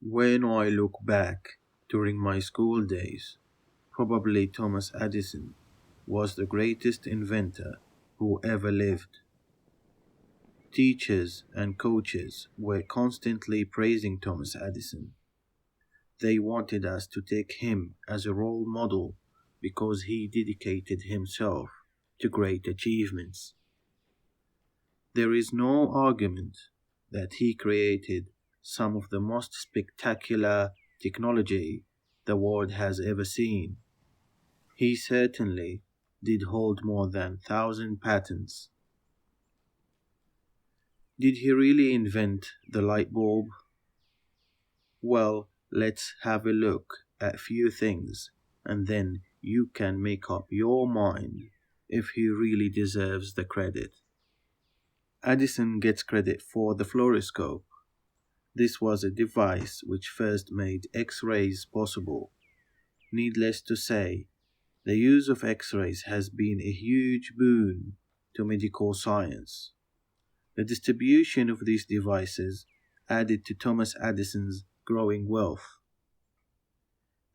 When I look back during my school days, probably Thomas Edison was the greatest inventor who ever lived. Teachers and coaches were constantly praising Thomas Edison. They wanted us to take him as a role model because he dedicated himself to great achievements. There is no argument that he created some of the most spectacular technology the world has ever seen. He certainly did hold more than 1,000 patents. Did he really invent the light bulb? Well, let's have a look at a few things and then you can make up your mind if he really deserves the credit. Edison gets credit for the fluoroscope. This was a device which first made X-rays possible. Needless to say, the use of X-rays has been a huge boon to medical science. The distribution of these devices added to Thomas Edison's growing wealth.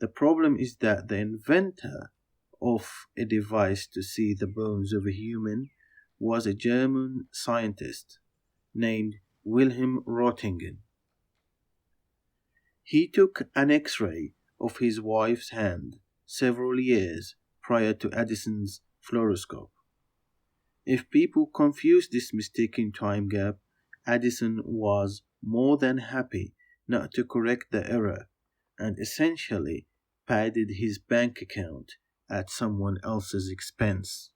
The problem is that the inventor of a device to see the bones of a human was a German scientist named Wilhelm Röntgen. He took an X-ray of his wife's hand several years prior to Edison's fluoroscope. If people confuse this mistaken time gap, Edison was more than happy not to correct the error and essentially padded his bank account at someone else's expense.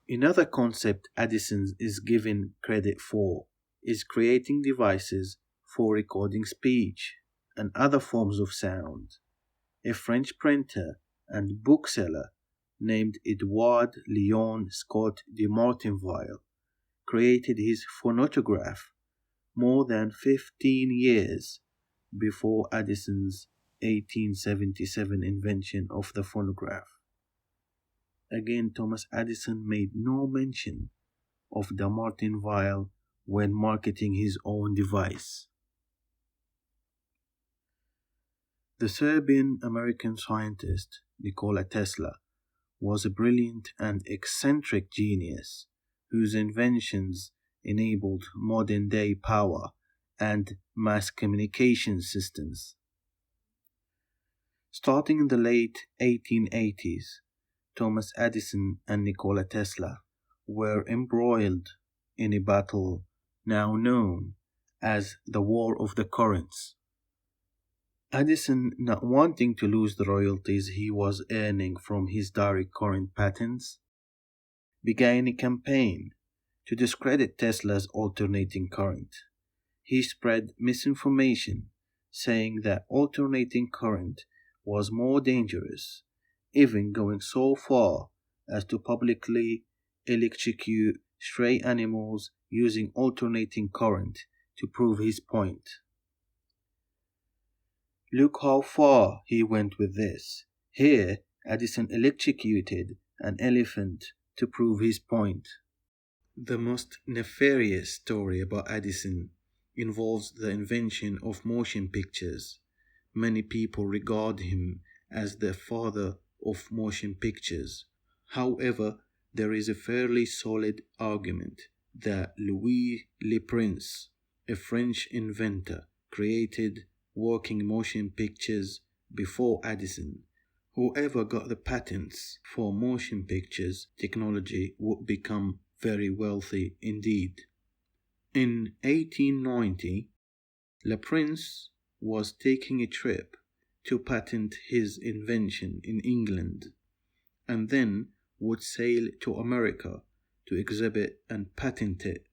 Another concept Edison is given credit for is creating devices for recording speech and other forms of sound. A French printer and bookseller named Edouard Léon Scott de Martinville created his phonograph more than 15 years before Edison's 1877 invention of the phonograph. Again, Thomas Edison made no mention of de Martinville when marketing his own device. The Serbian-American scientist Nikola Tesla was a brilliant and eccentric genius whose inventions enabled modern-day power and mass communication systems. Starting in the late 1880s, Thomas Edison and Nikola Tesla were embroiled in a battle now known as the War of the Currents. Edison, not wanting to lose the royalties he was earning from his direct current patents, began a campaign to discredit Tesla's alternating current. He spread misinformation, saying that alternating current was more dangerous, even going so far as to publicly electrocute stray animals using alternating current to prove his point. Look how far he went with this. Here, Edison electrocuted an elephant to prove his point. The most nefarious story about Edison involves the invention of motion pictures. Many people regard him as the father of motion pictures. However, there is a fairly solid argument that Louis Le Prince, a French inventor, created working motion pictures before Edison. Whoever got the patents for motion pictures technology would become very wealthy indeed. In 1890, Le Prince was taking a trip to patent his invention in England and then would sail to America to exhibit and patent it.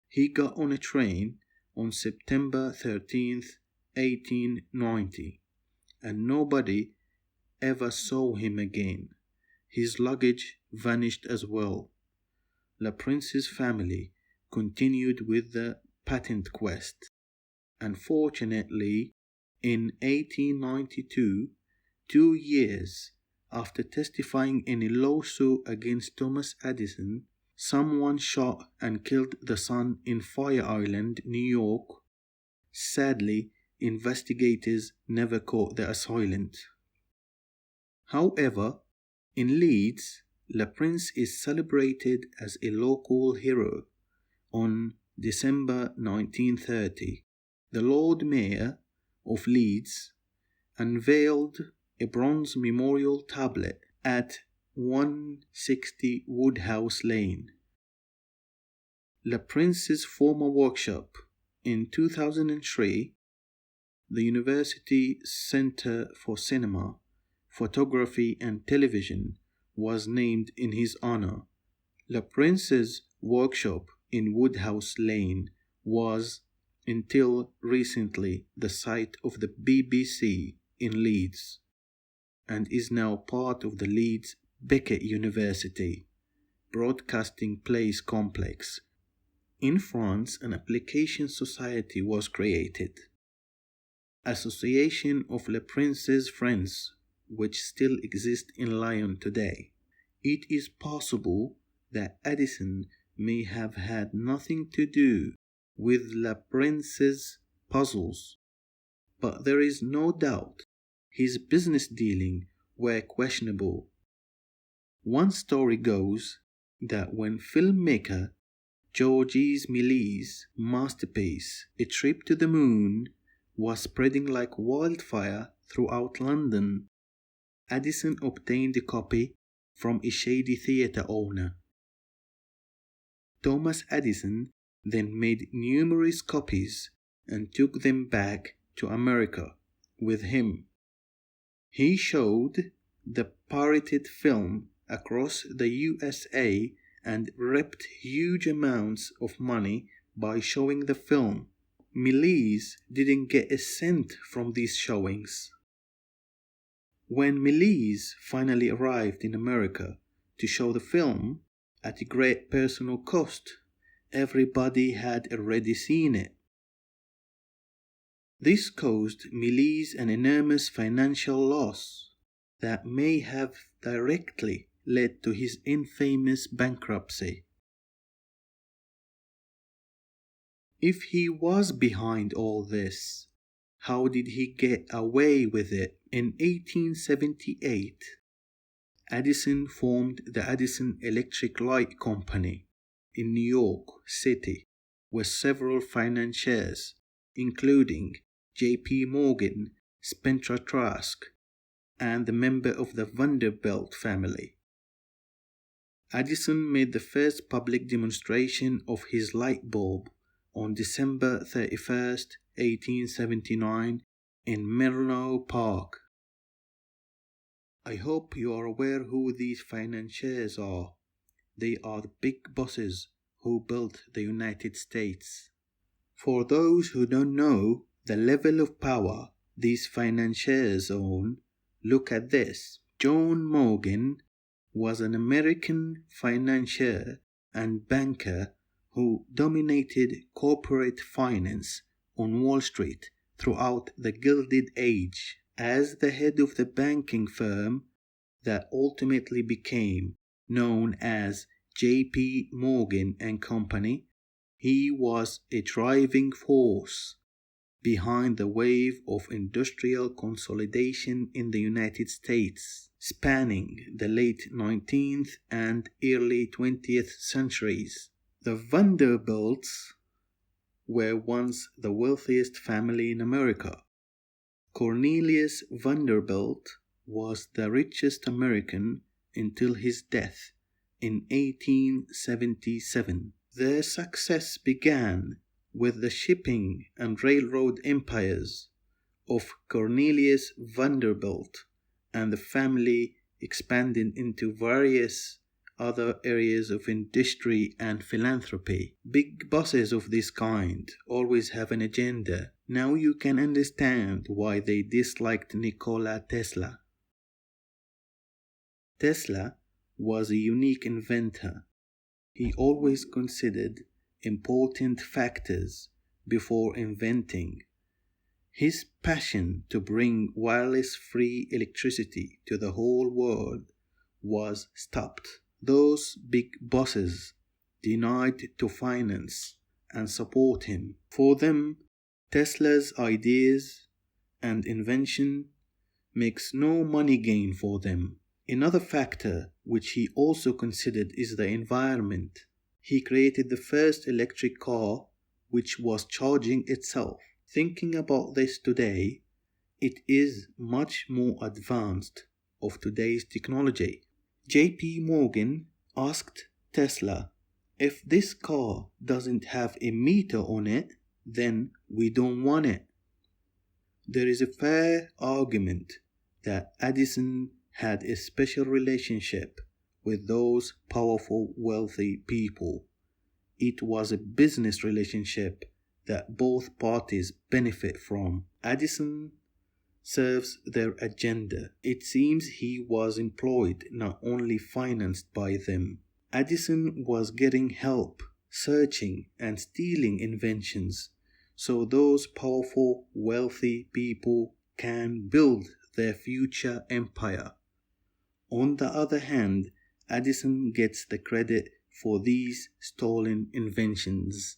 He got on a train on September 13th, 1890, and nobody ever saw him again. His luggage vanished as well. Le Prince's family continued with the patent quest. Unfortunately, in 1892, 2 years after testifying in a lawsuit against Thomas Edison, someone shot and killed the son in Fire Island, New York, Sadly, investigators never caught the assailant. However, in Leeds, Le Prince is celebrated as a local hero. On December 1930, the Lord Mayor of Leeds unveiled a bronze memorial tablet at 160 Woodhouse Lane. Le Prince's former workshop. In 2003, the University Center for Cinema, Photography and Television was named in his honor. Le Prince's workshop in Woodhouse Lane was, until recently, the site of the BBC in Leeds and is now part of the Leeds Beckett University Broadcasting Place complex. In France, an application society was created, Association of Le Prince's Friends, which still exists in Lyon today. It is possible that Edison may have had nothing to do with Le Prince's puzzles, but there is no doubt his business dealings were questionable. One story goes that when filmmaker Georges Méliès' masterpiece, A Trip to the Moon, was spreading like wildfire throughout London, Edison obtained a copy from a shady theatre owner. Thomas Edison then made numerous copies and took them back to America with him. He showed the pirated film across the USA and reaped huge amounts of money by showing the film. Méliès didn't get a cent from these showings. When Méliès finally arrived in America to show the film, at a great personal cost, everybody had already seen it. This caused Méliès an enormous financial loss that may have directly led to his infamous bankruptcy. If he was behind all this, how did he get away with it? In 1878, Edison formed the Edison Electric Light Company in New York City with several financiers, including J.P. Morgan, Spencer Trask, and the member of the Vanderbilt family. Edison made the first public demonstration of his light bulb on December 31st, 1879 in Menlo Park. I hope you are aware who these financiers are. They are the big bosses who built the United States. For those who don't know the level of power these financiers own, look at this. John Morgan was an American financier and banker who dominated corporate finance on Wall Street throughout the Gilded Age. As the head of the banking firm that ultimately became known as J.P. Morgan and Company, he was a driving force behind the wave of industrial consolidation in the United States, spanning the late 19th and early 20th centuries. The Vanderbilts were once the wealthiest family in America. Cornelius Vanderbilt was the richest American until his death in 1877. Their success began with the shipping and railroad empires of Cornelius Vanderbilt, and the family expanded into various other areas of industry and philanthropy. Big bosses of this kind always have an agenda. Now you can understand why they disliked Nikola Tesla. Tesla was a unique inventor. He always considered important factors before inventing. His passion to bring wireless-free electricity to the whole world was stopped. Those big bosses denied to finance and support him. For them, Tesla's ideas and invention makes no money gain for them. Another factor which he also considered is the environment. He created the first electric car which was charging itself. Thinking about this today, it is much more advanced of today's technology. JP Morgan asked Tesla, if this car doesn't have a meter on it, then we don't want it. There is a fair argument that Edison had a special relationship with those powerful, wealthy people. It was a business relationship that both parties benefit from. Edison serves their agenda. It seems he was employed, not only financed by them. Edison was getting help, searching and stealing inventions, so those powerful, wealthy people can build their future empire. On the other hand, Edison gets the credit for these stolen inventions.